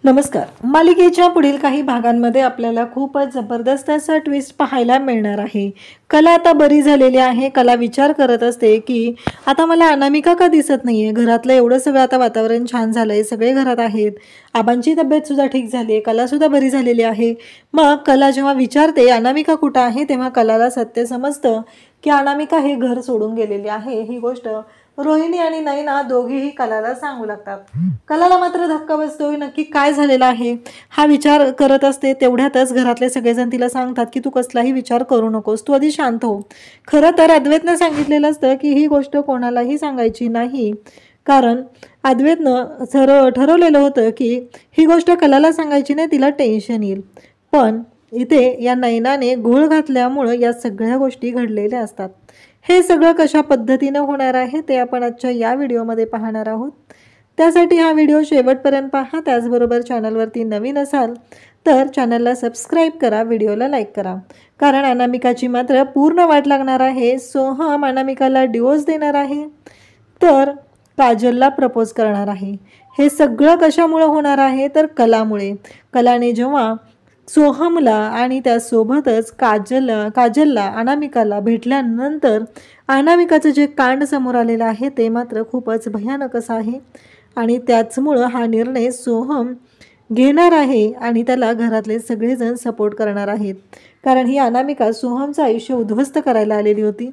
नमस्कार. मालिकेच्या पुढील काही भागांमध्ये आपल्याला खूपच जबरदस्त असा ट्विस्ट पाहायला मिळणार आहे. कला आता बरी झालेली आहे. कला विचार करत असते की आता मला अनामिका का दिसत नाहीये. घरातलं एवढं सगळं आता वातावरण छान झालंय, सगळे घरात आहेत, आबांची तब्येत सुद्धा ठीक झाली आहे, कला सुद्धा बरी झालेली आहे. मग कला जेव्हा विचारते अनामिका कुठं आहे, तेव्हा कलाला सत्य समजतं की अनामिका हे घर सोडून गेलेली आहे. ही गोष्ट रोहिणी आणि नैना दोघेही कलाला सांगू लागतात. कलाला मात्र धक्का बसतोय. नक्की काय झालेलं आहे हा विचार करत असते. तेवढ्यातच घरातले सगळेजण तिला सांगतात की तू कसलाही विचार करू नकोस, तू आधी शांत हो. खरं तर अद्वैतनं सांगितलेलं असतं की ही गोष्ट कोणालाही सांगायची नाही, कारण अद्वैतनं ठरवलेलं होतं की ही गोष्ट कलाला सांगायची नाही, तिला टेन्शन येईल. पण इथे या नैनाने घोळ घातल्यामुळं या सगळ्या गोष्टी घडलेल्या असतात. हे सगळं कशा पद्धतीनं होणार आहे ते आपण आजच्या या व्हिडिओमध्ये पाहणार आहोत. त्यासाठी हा व्हिडिओ शेवटपर्यंत पहा. त्याचबरोबर चॅनलवरती नवीन असाल तर चॅनलला सबस्क्राईब करा, व्हिडिओला लाईक करा, कारण अनामिकाची मात्र पूर्ण वाट लागणार आहे. सोहम अनामिकाला डिवोर्स देणार आहे, तर काजलला प्रपोज करणार आहे. हे सगळं कशामुळे होणार आहे तर कलामुळे. कलाने जेव्हा सोहमला आणि त्यासोबतच काजलला अनामिकाला भेटल्यानंतर अनामिकाचं जे कांड समोर आलेलं आहे ते मात्र खूपच भयानक असं आहे. आणि त्याचमुळं हा निर्णय सोहम घेणार आहे आणि त्याला घरातले सगळेजण सपोर्ट करणार आहेत, कारण ही अनामिका सोहमचं आयुष्य उद्ध्वस्त करायला आलेली होती.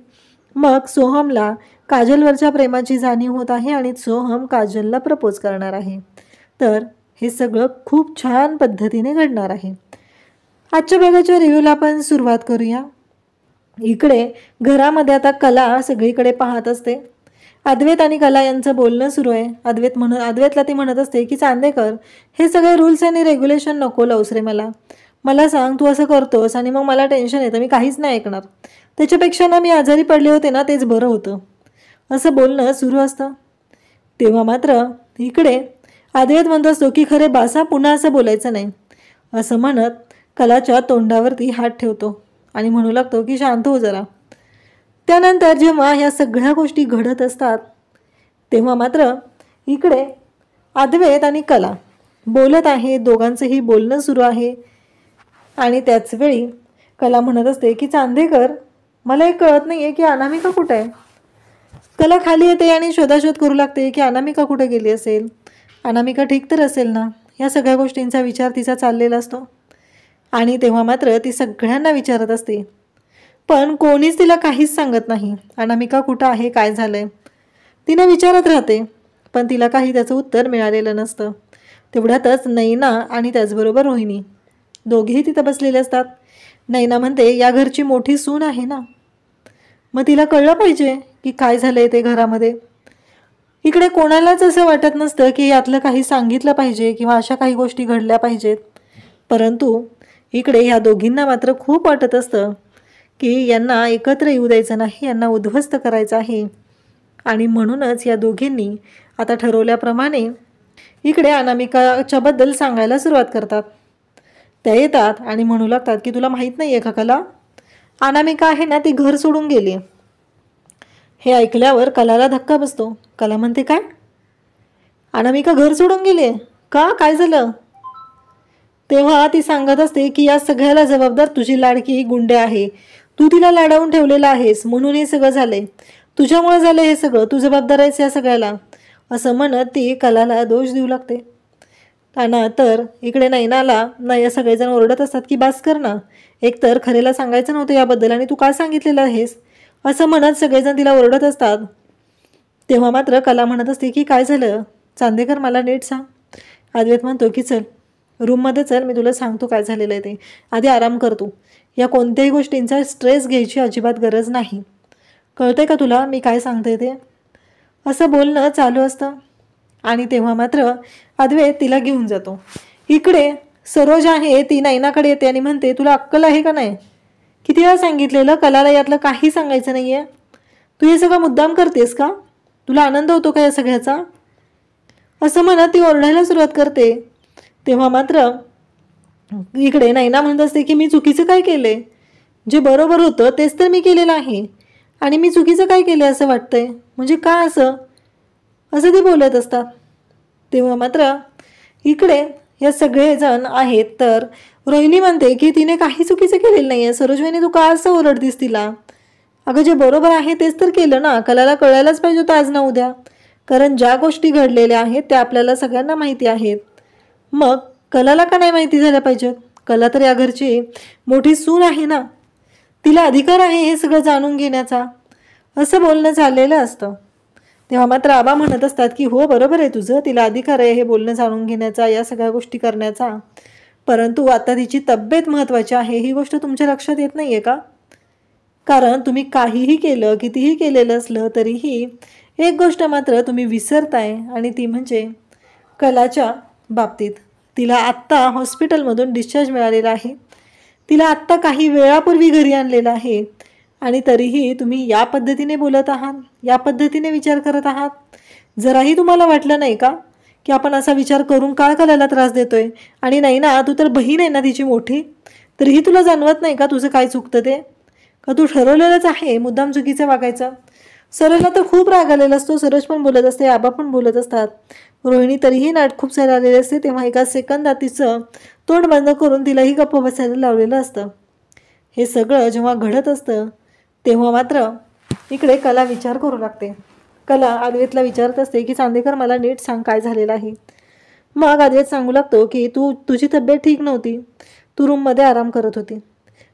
मग सोहमला काजलवरच्या प्रेमाची जाणीव होत आहे आणि सोहम काजलला प्रपोज करणार आहे. तर हे सगळं खूप छान पद्धतीने घडणार आहे. आजच्या भागाच्या रिव्ह्यूला आपण सुरुवात करूया. इकडे घरामध्ये आता कला सगळीकडे पाहत असते. अद्वैत आणि कला यांचं बोलणं सुरू आहे. अद्वैतला ती म्हणत असते की चांदेकर, हे सगळे रूल्स आणि रेग्युलेशन नको लावूस रे. मला सांग, तू असं करतोस आणि मग मला टेन्शन येतं, मी काहीच नाही ऐकणार. त्याच्यापेक्षा ना मी आजारी पडले होते ना तेच बरं होतं, असं बोलणं सुरू असतं. तेव्हा मात्र इकडे अद्वैत म्हणत असतो की खरे बासा, पुन्हा असं बोलायचं नाही. असं म्हणत कलाच्या तोंडावरती हात ठेवतो आणि म्हणू लागतो की शांत हो जरा. त्यानंतर जेव्हा ह्या सगळ्या गोष्टी घडत असतात तेव्हा मात्र इकडे अद्वैत आणि कला बोलत आहे. दोघांचंही बोलणं सुरू आहे आणि त्याचवेळी कला म्हणत असते की चांदेकर, मला हे कळत नाही आहे की अनामिका कुठं आहे. कला खाली येते आणि शोधाशोध करू लागते की अनामिका कुठे गेली असेल, अनामिका ठीक तर असेल ना. या सगळ्या गोष्टींचा विचार तिचा चाललेला असतो. आणि तेव्हा मात्र ती सगळ्यांना विचारत असते, पण कोणीच तिला काहीच सांगत नाही. अनामिका कुठं आहे, काय झालंय, तिने विचारत राहते, पण तिला काही त्याचं उत्तर मिळालेलं नसतं. तेवढ्यातच नैना आणि त्याचबरोबर रोहिणी दोघेही तिथं बसलेले असतात. नैना म्हणते, या घरची मोठी सून आहे ना, मग तिला कळलं पाहिजे की काय झालंय ते घरामध्ये. इकडे कोणालाच असं वाटत नसतं की यातलं काही सांगितलं पाहिजे किंवा अशा काही गोष्टी घडल्या पाहिजेत, परंतु इकडे ह्या दोघींना मात्र खूप वाटत असतं की यांना एकत्र येऊ द्यायचं नाही, यांना उद्ध्वस्त करायचं आहे. आणि म्हणूनच या दोघींनी आता ठरवल्याप्रमाणे इकडे अनामिकाच्याबद्दल सांगायला सुरुवात करतात. त्या येतात आणि म्हणू लागतात की तुला माहीत नाही आहे का कला, अनामिका आहे ना ती घर सोडून गेली. हे ऐकल्यावर कलाला धक्का बसतो. कला म्हणते, काय, अनामिका घर सोडून गेली का, काय झालं. तेव्हा ती सांगत असते की या सगळ्याला जबाबदार तुझी लाडकी गुंडे आहे, तू तिला लाडावून ठेवलेला आहेस म्हणून हे सगळं झालंय, तुझ्यामुळे झालं हे सगळं, तू जबाबदार आहेस या सगळ्याला, असं म्हणत ती कलाला दोष देऊ लागते. तर इकडे नैनाला सगळेजण ओरडत असतात की बास कर ना, एकतर खरेला सांगायचं नव्हतं याबद्दल आणि तू काय सांगितलेलं आहेस, असं म्हणत सगळेजण तिला ओरडत असतात. तेव्हा मात्र कला म्हणत असते की काय झालं चांदेकर, मला नीट सांग. अद्वैत म्हणतो की चल रूममध्ये चल, मी तुला सांगतो काय झालेलं आहे ते, आधी आराम करतो. या कोणत्याही गोष्टींचा स्ट्रेस घ्यायची अजिबात गरज नाही, कळतंय का तुला मी काय सांगते ते, असं बोलणं चालू असतं. आणि तेव्हा मात्र अद्वैत तिला घेऊन जातो. इकडे सरोज आहे, ती नैनाकडे येते आणि म्हणते, तुला अक्कल आहे का नाही, किती वेळा सांगितलेलं कलाला यातलं काही सांगायचं नाही आहे, तू हे सगळं मुद्दाम करतेस का, तुला आनंद होतो का या सगळ्याचा, असं म्हणत ती ओरडायला सुरुवात करते. तेव्हा मात्र इकडे नैना म्हणत असते की मी चुकीचं काय केले, जे बरोबर होतं तेच तर मी केलेलं आहे आणि मी चुकीचं काय केलं असं वाटतंय, म्हणजे का असं ती बोलत असतात. तेव्हा मात्र इकडे हे सगळेजण आहेत. तर रोहिणी म्हणते की तिने काही चुकीचं केलेलं नाही आहे. सरोजवाहिनी तू का असं ओरडतीस तिला? अगं जे बरोबर आहे तेच तर केलं ना. कलाला कळायलाच पाहिजे होतं आज ना उद्या, कारण ज्या गोष्टी घडलेल्या आहेत त्या आपल्याला सगळ्यांना माहिती आहेत. मग कलाला का नाही माहिती झाल्या पाहिजेत? कला तर या घरची मोठी सून आहे ना, तिला अधिकार आहे हे सगळं जाणून घेण्याचा, असं बोलणं झालेलं असतं. तेव्हा मात्र आबा म्हणत असतात की हो बरोबर आहे तुझं, तिला अधिकार आहे हे बोलणं जाणून घेण्याचा, या सगळ्या गोष्टी करण्याचा, परंतु आता तिची तब्येत महत्त्वाची आहे ही गोष्ट तुमच्या लक्षात येत नाही आहे का? कारण तुम्ही काहीही केलं, कितीही केलेलं असलं तरीही एक गोष्ट मात्र तुम्ही विसरताय, आणि ती म्हणजे कलाच्या बाबतीत. तिला आत्ता हॉस्पिटलमधून डिस्चार्ज मिळालेला आहे, तिला आत्ता काही वेळापूर्वी घरी आणलेलं आहे, आणि तरीही तुम्ही या पद्धतीने बोलत आहात, या पद्धतीने विचार करत आहात. जराही तुम्हाला वाटलं नाही का की आपण असा विचार करून का कलाला त्रास देतोय? आणि नाही ना, तू तर बहीण आहे ना तिची मोठी, तरीही तुला जाणवत नाही का तुझं काय चुकतं ते? का तू ठरवलेलंच आहे मुद्दाम चुकीचं वागायचं? सरोजला तर खूप राग आलेला असतो, सरोज पण बोलत असते, आबा पण बोलत असतात. रोहिणी तरीही नाट खूप सारे आलेले असते. तेव्हा एका सेकंदात तिचं तोंड बंद करून तिलाही गप्प बसायला लावलेलं असतं. हे सगळं जेव्हा घडत असतं तेव्हा मात्र इकडे कला विचार करू लागते. कला अद्वैतला विचारत असते की चांदेकर मला नीट सांग काय झालेलं आहे. मग अद्वैत सांगू लागतो की तुझी तब्येत ठीक नव्हती, तू रूममध्ये आराम करत होती.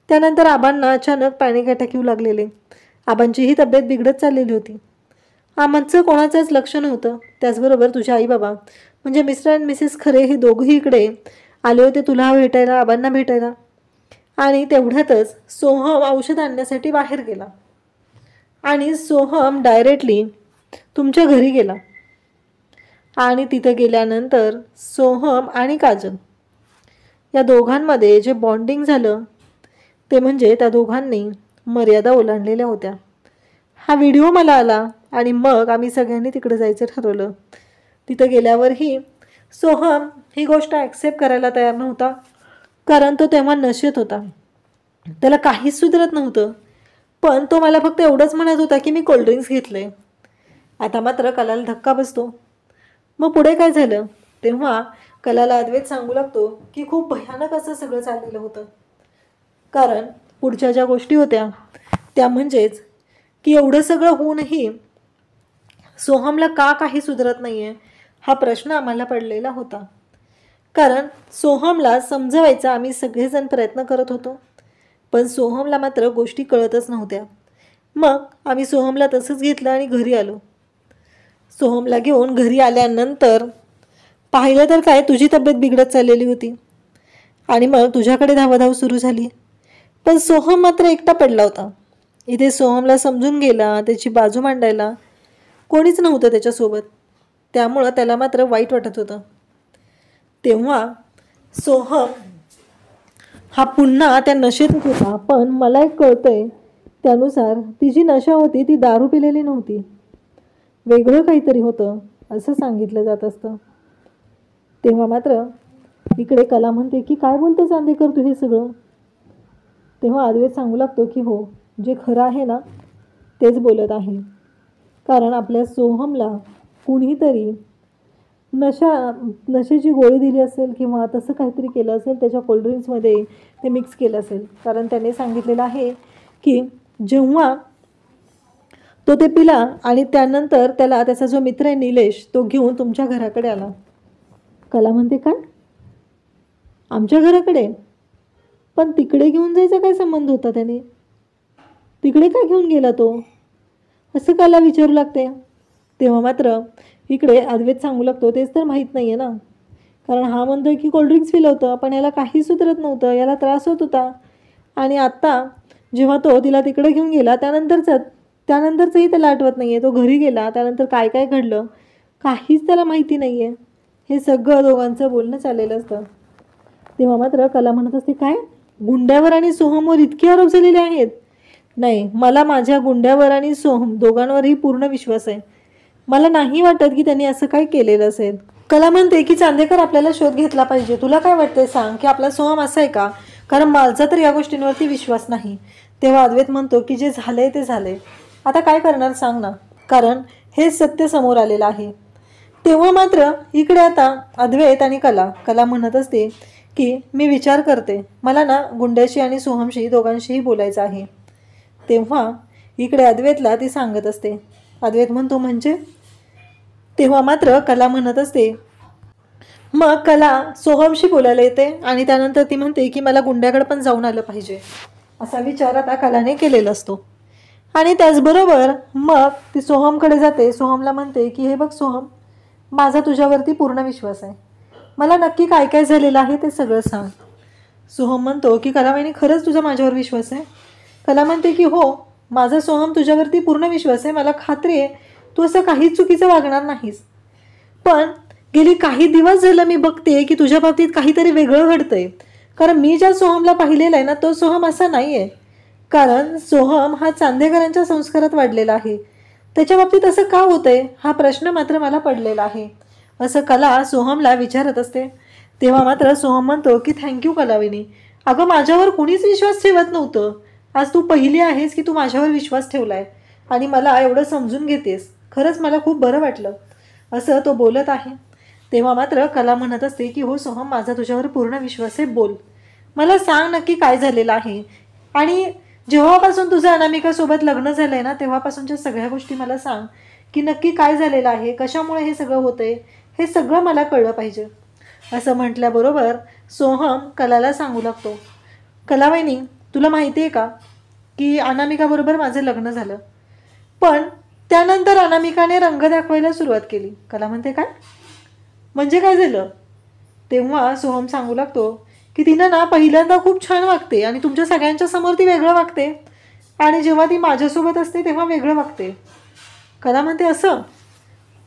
त्यानंतर आबांना अचानक पॅनिक अटॅक येऊ लागलेले, आबांचीही तब्येत बिघडत चाललेली होती. आमचं कोणाचंच लक्ष नव्हतं. त्याचबरोबर तुझे आई बाबा म्हणजे मिस्टर अँड मिसेस खरे हे दोघंही इकडे आले होते तुला भेटायला, आबांना भेटायला. आणि तेवढ्यातच सोहम औषध आणण्यासाठी बाहेर गेला, आणि सोहम डायरेक्टली तुमच्या घरी गेला. आणि तिथं गेल्यानंतर सोहम आणि काजल या दोघांमध्ये जे बॉन्डिंग झालं ते म्हणजे त्या दोघांनी मर्यादा ओलांडलेल्या होत्या. हा व्हिडिओ मला आला आणि मग आम्ही सगळ्यांनी तिकडे जायचं ठरवलं. तिथं गेल्यावरही सोहम ही गोष्ट ॲक्सेप्ट करायला तयार नव्हता, कारण तो तेव्हा नशेत होता, त्याला काहीच सुधरत नव्हतं. पण तो मला फक्त एवढंच म्हणत होता की मी कोल्ड्रिंक्स घेतले. आता मात्र कलाला धक्का बसतो. मग पुढे काय झालं? तेव्हा कलाला अद्वैत सांगू लागतो की खूप भयानक असं सगळं चाललेलं होतं. कारण पुढच्या ज्या गोष्टी होत्या त्या म्हणजेच की एवढं सगळं होऊनही सोहमला का काही सुधरत नाही आहे हा प्रश्न आम्हाला पडलेला होता. कारण सोहमला समजवायचा आम्ही सगळेजण प्रयत्न करत होतो, पण सोहमला मात्र गोष्टी कळतच नव्हत्या. मग आम्ही सोहमला तसंच घेतलं आणि घरी आलो. सोहमला घेऊन घरी आल्यानंतर पाहिलं तर काय, तुझी तब्येत बिघडत चाललेली होती आणि मग तुझ्याकडे धावाधाव सुरू झाली. पण सोहम मात्र एकटा पडला होता. इथे सोहमला समजून गेला, त्याची बाजू मांडायला कोणीच नव्हतं त्याच्यासोबत. त्यामुळं त्याला मात्र वाईट वाटत होतं. तेव्हा सोहम हा पुन्हा त्या नशेतच होता. पण मला एक कळतंय त्यानुसार ती जी नशा होती ती दारू पिलेली नव्हती, वेगळं काहीतरी होतं असं सांगितलं जात असतं. तेव्हा मात्र इकडे कला म्हणते की काय बोलते चांदेकर तू हे सगळं? तेव्हा अद्वैत सांगू लागतो की हो, जे खरं आहे ना तेच बोलत आहे. कारण आपल्या सोहमला कुणीतरी नशेची गोळी दिली असेल किंवा तसं काहीतरी केलं असेल, त्याच्या कोल्ड्रिंक्समध्ये ते मिक्स केलं असेल. कारण त्याने सांगितलेलं आहे की जेव्हा तो ते पिला आणि त्यानंतर त्याला त्याचा जो मित्र आहे निलेश तो घेऊन तुमच्या घराकडे आला. कला म्हणते काय आमच्या घराकडे? पण तिकडे घेऊन जायचा काय संबंध होता त्याने? तिकडे काय घेऊन गेला तो असं कला विचारू लागते. तेव्हा मात्र इकडे अद्वैत सांगू लागतो तेच तर माहीत नाही आहे ना. कारण हा म्हणतोय की कोल्ड्रिंक्स पिलं होतं पण याला काही सुधरत नव्हतं, याला त्रास होत होता. आणि आत्ता जेव्हा तो तिला तिकडे घेऊन गेला त्यानंतरचंही त्याला आठवत नाही आहे. तो घरी गेला त्यानंतर काय काय घडलं काहीच त्याला माहिती नाही आहे. हे सगळं दोघांचं बोलणं चाललेलं असतं. तेव्हा मात्र कला म्हणत असते काय गुंड्यावर आणि सोहमवर इतके आरोप झालेले आहेत? नाही, मला माझ्या गुंड्यावर आणि सोहम दोघांवरही पूर्ण विश्वास आहे. मला नाही वाटत की त्यांनी असं काय केलेलं असेल. कला म्हणते की चांदेकर आपल्याला शोध घेतला पाहिजे. तुला काय वाटतंय सांग की आपला सोहम असा आहे का? कारण माझा तर या गोष्टींवरती विश्वास नाही. तेव्हा अद्वैत म्हणतो की जे झालंय ते झालंय, आता काय करणार सांग ना. कारण हे सत्य समोर आलेलं आहे. तेव्हा मात्र इकडे आता अद्वैत आणि कला म्हणत असते की मी विचार करते, मला ना गुंड्याशी आणि सोहमशी दोघांशीही बोलायचं आहे. तेव्हा इकडे अद्वैतला ती सांगत असते. अद्वैत म्हणतो म्हणजे? तेव्हा मात्र कला म्हणत असते, मग कला सोहमशी बोलायला येते आणि त्यानंतर ती म्हणते की मला गुंड्याकडे पण जाऊन आलं पाहिजे, असा विचार आता कलाने केलेला असतो. आणि त्याचबरोबर मग ती सोहमकडे जाते. सोहमला म्हणते की हे बघ सोहम, माझा तुझ्यावरती पूर्ण विश्वास आहे, मला नक्की काय काय झालेलं आहे ते सगळं सांग. सोहम म्हणतो की कलाबाईंनी खरंच तुझा माझ्यावर विश्वास आहे? कला म्हणते की हो, माझा सोहम तुझ्यावरती पूर्ण विश्वास आहे, मला खात्री आहे तू असं काहीच चुकीचं वागणार नाहीस. पण गेली काही दिवस झालं मी बघते की तुझ्या बाबतीत काहीतरी वेगळं घडतंय. कारण मी ज्या सोहमला पाहिलेला आहे ना, तो सोहम असा नाही आहे. कारण सोहम हा चांदेकरांच्या संस्कारात वाढलेला आहे. त्याच्या बाबतीत असं का होतंय हा प्रश्न मात्र मला पडलेला आहे, असं कला सोहमला विचारत असते. तेव्हा मात्र सोहम म्हणतो की थँक्यू कलाविनी, अगं माझ्यावर कोणीच विश्वास ठेवत नव्हतं, आज तू पहिली आहेस की तू माझ्यावर विश्वास ठेवलाय आणि मला एवढं समजून घेतेस, खरंच मला खूप बरं वाटलं, असं तो बोलत आहे. तेव्हा मात्र कला म्हणत असते की हो सोहम, माझा तुझ्यावर पूर्ण विश्वास आहे, बोल, मला सांग नक्की काय झालेलं आहे. आणि जेव्हापासून तुझं अनामिकासोबत लग्न झालं आहे ना, तेव्हापासूनच्या सगळ्या गोष्टी मला सांग की नक्की काय झालेलं आहे, कशामुळे हे सगळं होतंय, हे सगळं मला कळलं पाहिजे. असं म्हटल्याबरोबर सोहम कलाला सांगू लागतो, कलाबाईंनी तुला माहिती आहे का की अनामिकाबरोबर माझं लग्न झालं, पण त्यानंतर अनामिकाने रंग दाखवायला सुरुवात केली. कला म्हणते काय म्हणजे काय झालं? तेव्हा सोहम सांगू लागतो की तिनं ना पहिल्यांदा खूप छान वागते आणि तुमच्या सगळ्यांच्या समोर ती वेगळं वागते आणि जेव्हा ती माझ्यासोबत असते तेव्हा वेगळं वागते. कला म्हणते असं?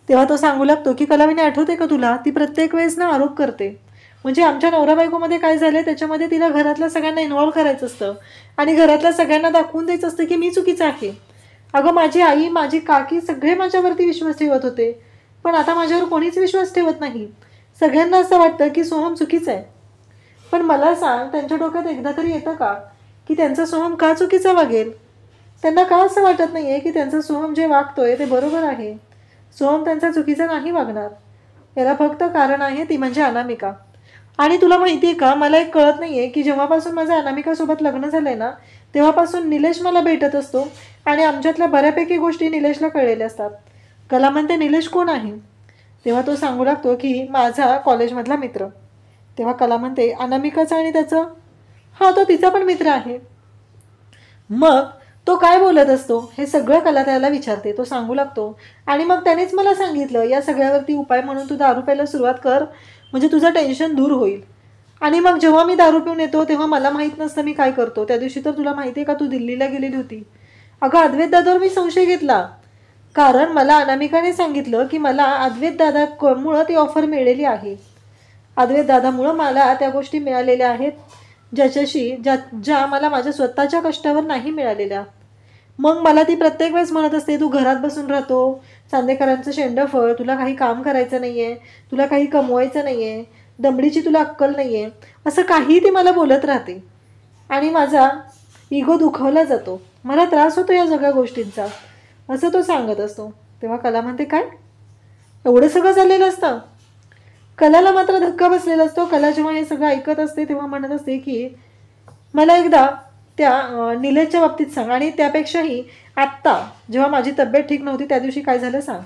तेव्हा तो सांगू लागतो की कलाविनी आठवते का तुला, ती प्रत्येक वेळेस ना आरोप करते, म्हणजे आमच्या नवरा बायकोमध्ये काय झालं त्याच्यामध्ये तिला घरातल्या सगळ्यांना इन्व्हॉल्व करायचं असतं आणि घरातल्या सगळ्यांना दाखवून द्यायचं असतं की मी चुकीचं आहे. अगं माझी आई, माझी काकी सगळे माझ्यावरती विश्वास ठेवत होते, पण आता माझ्यावर कोणीच विश्वास ठेवत नाही. सगळ्यांना असं वाटतं की सोहम चुकीचं आहे. पण मला सांग, त्यांच्या डोक्यात एकदा तरी येतं का की त्यांचा सोहम का चुकीचा वागेल? त्यांना का असं वाटत नाही आहे की त्यांचा सोहम जे वागतोय ते बरोबर आहे? सोहम त्यांचा चुकीचा नाही वागणार, याला फक्त कारण आहे, ती म्हणजे अनामिका. आणि तुला माहिती आहे का, मला एक कळत नाही आहे की जेव्हापासून माझं अनामिकासोबत लग्न झालं आहे ना, तेव्हापासून निलेश मला भेटत असतो आणि आमच्यातल्या बऱ्यापैकी गोष्टी निलेशला कळलेल्या असतात. कला म्हणते निलेश कोण आहे? तेव्हा तो सांगू लागतो की माझा कॉलेजमधला मित्र. तेव्हा कला म्हणते अनामिकाचा आणि त्याचं? हा, तो तिचा पण मित्र आहे. मग तो काय बोलत असतो हे सगळं कला त्याला विचारते. तो सांगू लागतो आणि मग त्यानेच मला सांगितलं या सगळ्यावरती उपाय म्हणून तू दारू प्यायला सुरुवात कर, म्हणजे तुझं टेन्शन दूर होईल. आणि मग जेव्हा मी दारू पिऊन येतो तेव्हा मला माहीत नसतं मी काय करतो. त्या दिवशी तर तुला माहिती आहे का, तू दिल्लीला गेलेली होती. अगं अद्वैत दादावर मी संशय घेतला, कारण मला अनामिकाने सांगितलं की मला अद्वैत दादामुळं ती ऑफर मिळालेली आहे. अद्वैत दादामुळं मला त्या गोष्टी मिळालेल्या आहेत ज्या मला माझ्या स्वतःच्या कष्टावर नाही मिळालेल्या. मग मला ती प्रत्येक वेळेस म्हणत असते तू घरात बसून राहतो, चांदेकरांचं शेंडफळ, तुला काही काम करायचं नाही आहे, तुला काही कमवायचं नाही आहे, दमडीची तुला अक्कल नाही आहे, असं काही ती मला बोलत राहते आणि माझा इगो दुखावला जातो, मला त्रास होतो या सगळ्या गोष्टींचा, असं तो सांगत असतो. तेव्हा कला म्हणते काय एवढं सगळं झालेलं असतं? कलाला मात्र धक्का बसलेला असतो. कला जेव्हा हे सगळं ऐकत असते तेव्हा म्हणत असते की मला एकदा त्या निलेशच्या बाबतीत सांग, आणि त्यापेक्षाही आत्ता जेव्हा माझी तब्येत ठीक नव्हती त्या दिवशी काय झालं सांग.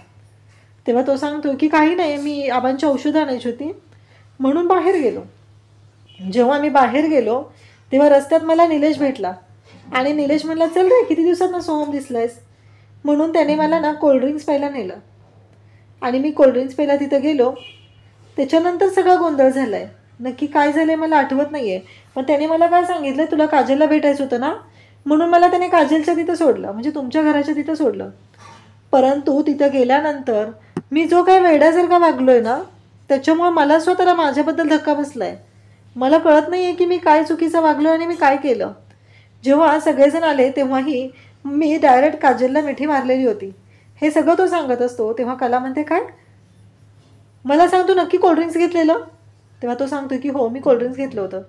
तेव्हा तो सांगतो की काही नाही, मी आबांची औषधं आणायची होती म्हणून बाहेर गेलो. जेव्हा मी बाहेर गेलो तेव्हा रस्त्यात मला निलेश भेटला आणि निलेश म्हणला चल रे किती दिवसात ना सोहम दिसलायस, म्हणून त्याने मला ना कोल्ड्रिंक्स प्यायला नेलं आणि मी कोल्ड्रिंक्स प्यायला तिथं गेलो. त्याच्यानंतर सगळा गोंधळ झाला आहे, नक्की काय झालं आहे मला आठवत नाही आहे, पण त्याने मला काय सांगितलं तुला काजलला भेटायचं होतं ना, म्हणून मला त्याने काजलच्या तिथं सोडलं, म्हणजे तुमच्या घराच्या तिथं सोडलं. परंतु तिथं गेल्यानंतर मी जो काय वेड्यासारखा वागलो आहे ना, त्याच्यामुळे मला स्वतःला माझ्याबद्दल धक्का बसला आहे. मला कळत नाही आहे की मी काय चुकीचं वागलो आणि मी काय केलं. जेव्हा सगळेजण आले तेव्हाही मी डायरेक्ट काजलला मिठी मारलेली होती, हे सगळं तो सांगत असतो. तेव्हा कला म्हणते काय मला सांग, तू नक्की कोल्ड्रिंक्स घेतलेलं? तेव्हा तो सांगतो की हो मी कोल्ड्रिंक्स घेतलं होतं.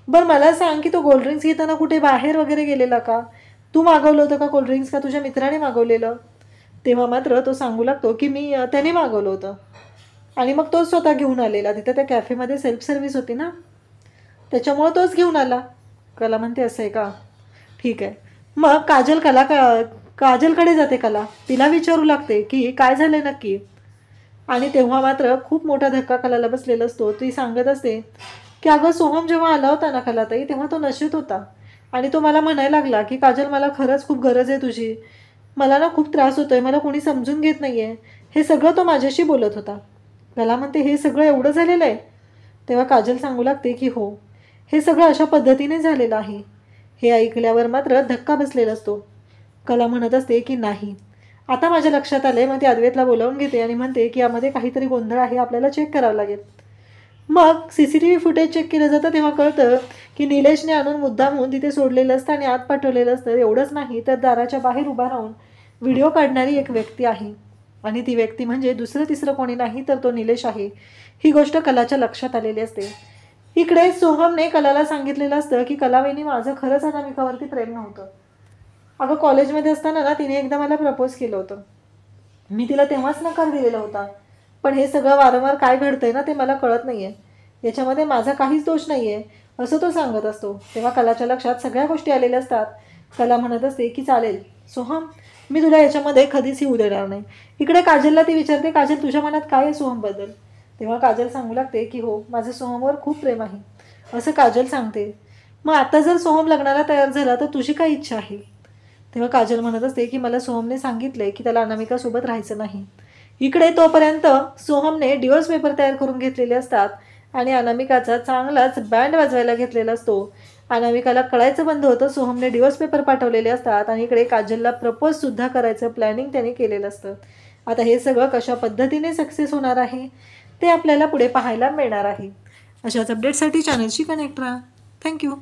बरं मला सांग की तो कोल्ड्रिंक्स घेताना कुठे बाहेर वगैरे गेलेला का, तू मागवलं होतं का कोल्ड्रिंक्स, का तुझ्या मित्राने मागवलेलं? तेव्हा मात्र तो सांगू लागतो की त्याने मागवलं होतं. आणि मग तोच स्वतः घेऊन आलेला. तिथे त्या कॅफेमध्ये सेल्फ सर्व्हिस होती ना, त्याच्यामुळं तोच घेऊन आला. कला म्हणते असं आहे का, ठीक आहे. मग काजलकडे जाते कला, तिला विचारू लागते की काय झालं नक्की. आणि तेव्हा मात्र खूप मोठा धक्का कलाला बसलेला असतो. ती सांगत असते की अगं सोहम जेव्हा आला होता ना कलाताई, तेव्हा तो नशेत होता आणि तो मला म्हणायला लागला की काजल मला खरंच खूप गरज आहे तुझी, मला ना खूप त्रास होतोय, मला कोणी समजून घेत नाही आहे, हे सगळं तो माझ्याशी बोलत होता. कला म्हणते हे सगळं एवढं झालेलं आहे. तेव्हा काजल सांगू लागते की हो, हे सगळं अशा पद्धतीने झालेलं आहे. हे ऐकल्यावर मात्र धक्का बसलेला असतो. कला म्हणत असते की नाही, आता माझ्या लक्षात आलं आहे. मग ती अद्वैतला बोलावून घेते आणि म्हणते की यामध्ये काहीतरी गोंधळ आहे, आपल्याला चेक करावं लागेल. मग CCTV फुटेज चेक केलं जातं, तेव्हा कळतं की निलेशने आणून मुद्दामून तिथे सोडलेलं असतं आणि आत पाठवलेलं असतं. एवढंच नाही तर दाराच्या बाहेर उभा राहून व्हिडिओ काढणारी एक व्यक्ती आहे आणि ती व्यक्ती म्हणजे दुसरं तिसरं कोणी नाही तर तो निलेश आहे. ही गोष्ट कलाच्या लक्षात आलेली असते. इकडे सोहमने कलाला सांगितलेलं असतं की कलावहिनी, माझं खरंच अनामिकावरती प्रेम नव्हतं. अगं कॉलेजमध्ये असताना ना तिने एकदा मला प्रपोज केलं होतं, मी तिला तेव्हाच नकार दिलेला होता. पण हे सगळं वारंवार काय घडतंय ना ते मला कळत नाही आहे, याच्यामध्ये माझा काहीच दोष नाही आहे असं तो सांगत असतो. तेव्हा कलाच्या लक्षात सगळ्या गोष्टी आलेल्या असतात. कला म्हणत असते की चालेल सोहम, मी तुला याच्यामध्ये कधीच येऊ देणार नाही. इकडे काजलला ती विचारते, काजल तुझ्या मनात काय आहे सोहमबद्दल. तेव्हा काजल सांगू लागते की हो, माझं सोहमवर खूप प्रेम आहे असं काजल सांगते. मग आता जर सोहम लग्नाला तयार झाला तर तुझी काय इच्छा आहे. तेव्हा काजल म्हणत असते की मला सोहमने सांगितलंय की त्याला अनामिकासोबत राहायचं नाही. इकडे तोपर्यंत सोहमने डिवोर्स पेपर तयार करून घेतलेले असतात आणि अनामिकाचा चांगलाच बँड वाजवायला घेतलेला असतो. अनामिकाला कळायचं बंद होतं, सोहमने डिवोर्स पेपर पाठवलेले असतात आणि इकडे काजलला प्रपोजसुद्धा करायचं प्लॅनिंग त्याने केलेलं असतं. आता हे सगळं कशा पद्धतीने सक्सेस होणार आहे ते आपल्याला पुढे पाहायला मिळणार आहे. अशाच अपडेटसाठी चॅनलशी कनेक्ट राहा. थँक्यू.